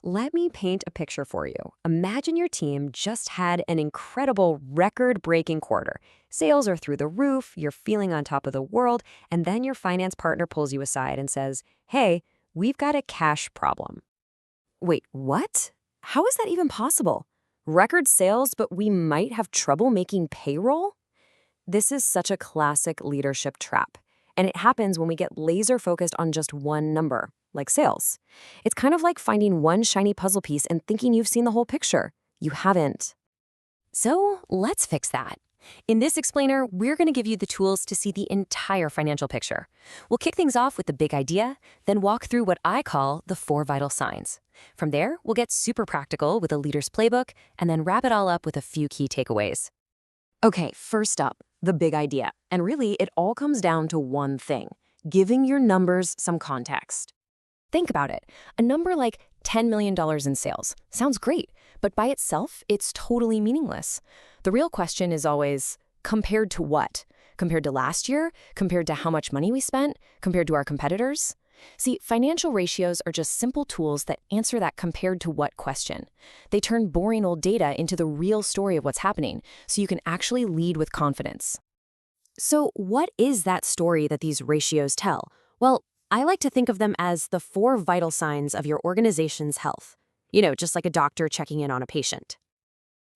Let me paint a picture for you. Imagine your team just had an incredible record-breaking quarter. Sales are through the roof, you're feeling on top of the world, and then your finance partner pulls you aside and says, "Hey, we've got a cash problem." Wait, what? How is that even possible? Record sales, but we might have trouble making payroll? This is such a classic leadership trap, and it happens when we get laser focused on just one number, like sales. It's kind of like finding one shiny puzzle piece and thinking you've seen the whole picture. You haven't. So let's fix that. In this explainer, we're going to give you the tools to see the entire financial picture. We'll kick things off with the big idea, then walk through what I call the 4 vital signs. From there, we'll get super practical with a leader's playbook, and then wrap it all up with a few key takeaways. Okay, first up, the big idea. And really, it all comes down to one thing: giving your numbers some context. Think about it. A number like $10 million in sales sounds great, but by itself, it's totally meaningless. The real question is always, compared to what? Compared to last year? Compared to how much money we spent? Compared to our competitors? See, financial ratios are just simple tools that answer that compared to what question. They turn boring old data into the real story of what's happening, so you can actually lead with confidence. So what is that story that these ratios tell? Well, I like to think of them as the 4 vital signs of your organization's health. Just like a doctor checking in on a patient.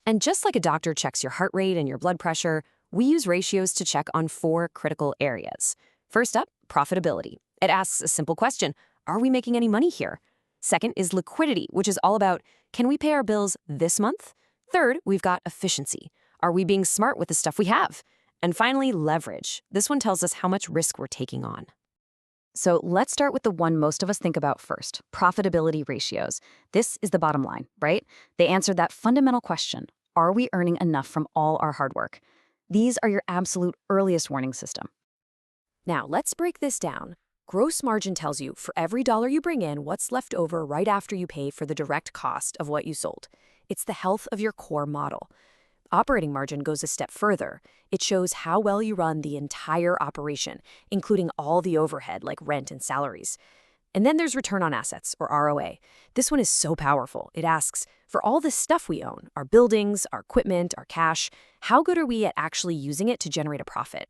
And just like a doctor checks your heart rate and your blood pressure, we use ratios to check on 4 critical areas. First up, profitability. It asks a simple question: are we making any money here? Second is liquidity, which is all about, can we pay our bills this month? Third, we've got efficiency. Are we being smart with the stuff we have? And finally, leverage. This one tells us how much risk we're taking on. So let's start with the one most of us think about first, profitability ratios. This is the bottom line, right? They answer that fundamental question: are we earning enough from all our hard work? These are your absolute earliest warning system. Now, let's break this down. Gross margin tells you for every dollar you bring in, what's left over right after you pay for the direct cost of what you sold. It's the health of your core model. Operating margin goes a step further. It shows how well you run the entire operation, including all the overhead like rent and salaries. And then there's return on assets, or ROA. This one is so powerful. It asks, for all the stuff we own, our buildings, our equipment, our cash, how good are we at actually using it to generate a profit?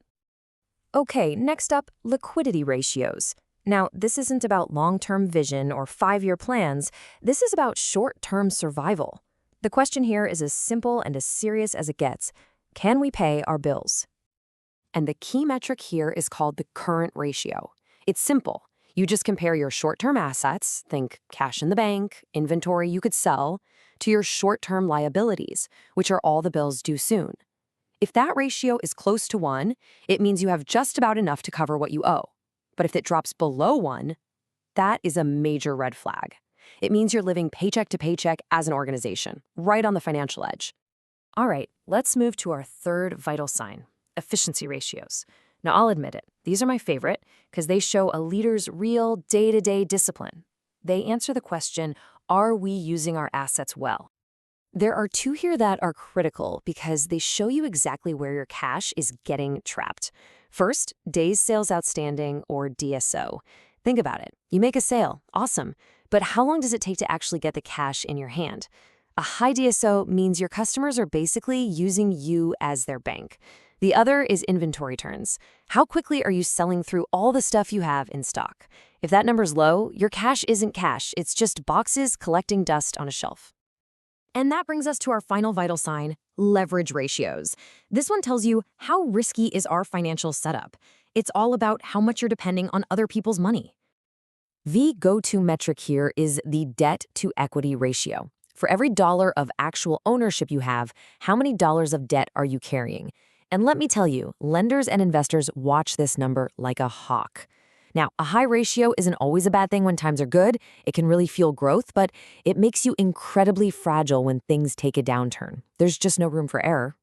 Okay, next up, liquidity ratios. Now, this isn't about long-term vision or 5-year plans. This is about short-term survival. The question here is as simple and as serious as it gets. Can we pay our bills? And the key metric here is called the current ratio. It's simple. You just compare your short-term assets, think cash in the bank, inventory you could sell, to your short-term liabilities, which are all the bills due soon. If that ratio is close to 1, it means you have just about enough to cover what you owe. But if it drops below 1, that is a major red flag. It means you're living paycheck to paycheck as an organization, right on the financial edge. All right, let's move to our 3rd vital sign, efficiency ratios. Now, I'll admit it, these are my favorite because they show a leader's real day-to-day discipline. They answer the question, are we using our assets well? There are 2 here that are critical because they show you exactly where your cash is getting trapped. First, days sales outstanding, or DSO. Think about it. You make a sale, awesome. But how long does it take to actually get the cash in your hand? A high DSO means your customers are basically using you as their bank. The other is inventory turns. How quickly are you selling through all the stuff you have in stock? If that number's low, your cash isn't cash. It's just boxes collecting dust on a shelf. And that brings us to our final vital sign, leverage ratios. This one tells you how risky is our financial setup. It's all about how much you're depending on other people's money. The go-to metric here is the debt-to-equity ratio. For every dollar of actual ownership you have, how many dollars of debt are you carrying? And let me tell you, lenders and investors watch this number like a hawk. Now, a high ratio isn't always a bad thing when times are good. It can really fuel growth, but it makes you incredibly fragile when things take a downturn. There's just no room for error.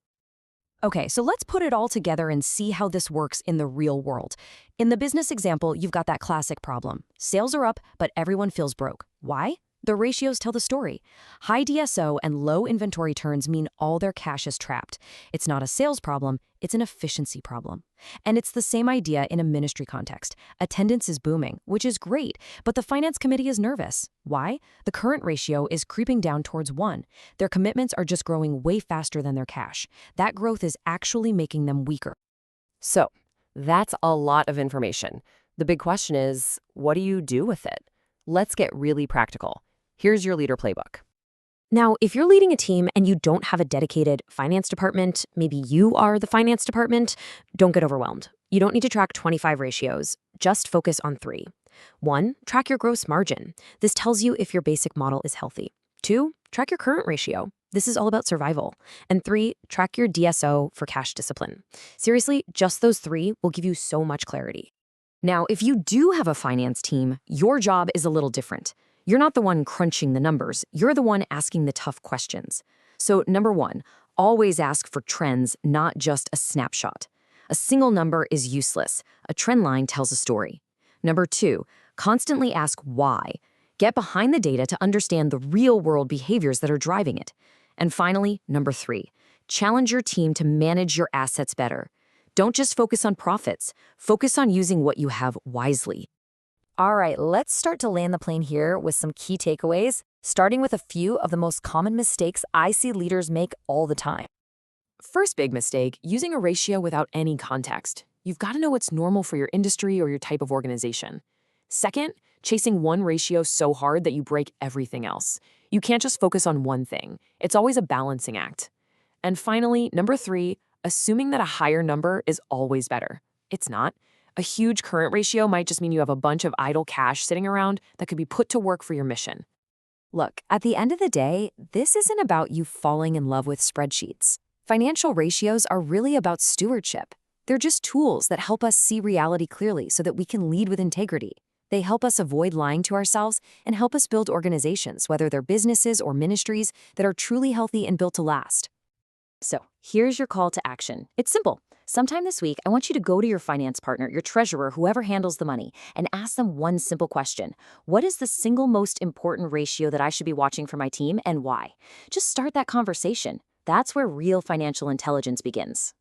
Okay, so let's put it all together and see how this works in the real world. In the business example, you've got that classic problem. Sales are up, but everyone feels broke. Why? The ratios tell the story. High DSO and low inventory turns mean all their cash is trapped. It's not a sales problem, it's an efficiency problem. And it's the same idea in a ministry context. Attendance is booming, which is great, but the finance committee is nervous. Why? The current ratio is creeping down towards 1. Their commitments are just growing way faster than their cash. That growth is actually making them weaker. So, that's a lot of information. The big question is, what do you do with it? Let's get really practical. Here's your leader playbook. Now, if you're leading a team and you don't have a dedicated finance department, maybe you are the finance department, don't get overwhelmed. You don't need to track 25 ratios. Just focus on 3. 1, track your gross margin. This tells you if your basic model is healthy. 2, track your current ratio. This is all about survival. And 3, track your DSO for cash discipline. Seriously, just those 3 will give you so much clarity. Now, if you do have a finance team, your job is a little different. You're not the one crunching the numbers. You're the one asking the tough questions. So, number 1, always ask for trends, not just a snapshot. A single number is useless. A trend line tells a story. Number 2, constantly ask why. Get behind the data to understand the real-world behaviors that are driving it. And finally, number 3, challenge your team to manage your assets better. Don't just focus on profits. Focus on using what you have wisely. All right, let's start to land the plane here with some key takeaways, starting with a few of the most common mistakes I see leaders make all the time. First big mistake, using a ratio without any context. You've got to know what's normal for your industry or your type of organization. Second, chasing one ratio so hard that you break everything else. You can't just focus on one thing. It's always a balancing act. And finally, number 3, assuming that a higher number is always better. It's not. A huge current ratio might just mean you have a bunch of idle cash sitting around that could be put to work for your mission. Look, at the end of the day, this isn't about you falling in love with spreadsheets. Financial ratios are really about stewardship. They're just tools that help us see reality clearly so that we can lead with integrity. They help us avoid lying to ourselves and help us build organizations, whether they're businesses or ministries, that are truly healthy and built to last. So, here's your call to action. It's simple. Sometime this week, I want you to go to your finance partner, your treasurer, whoever handles the money, and ask them one simple question. What is the single most important ratio that I should be watching for my team, and why? Just start that conversation. That's where real financial intelligence begins.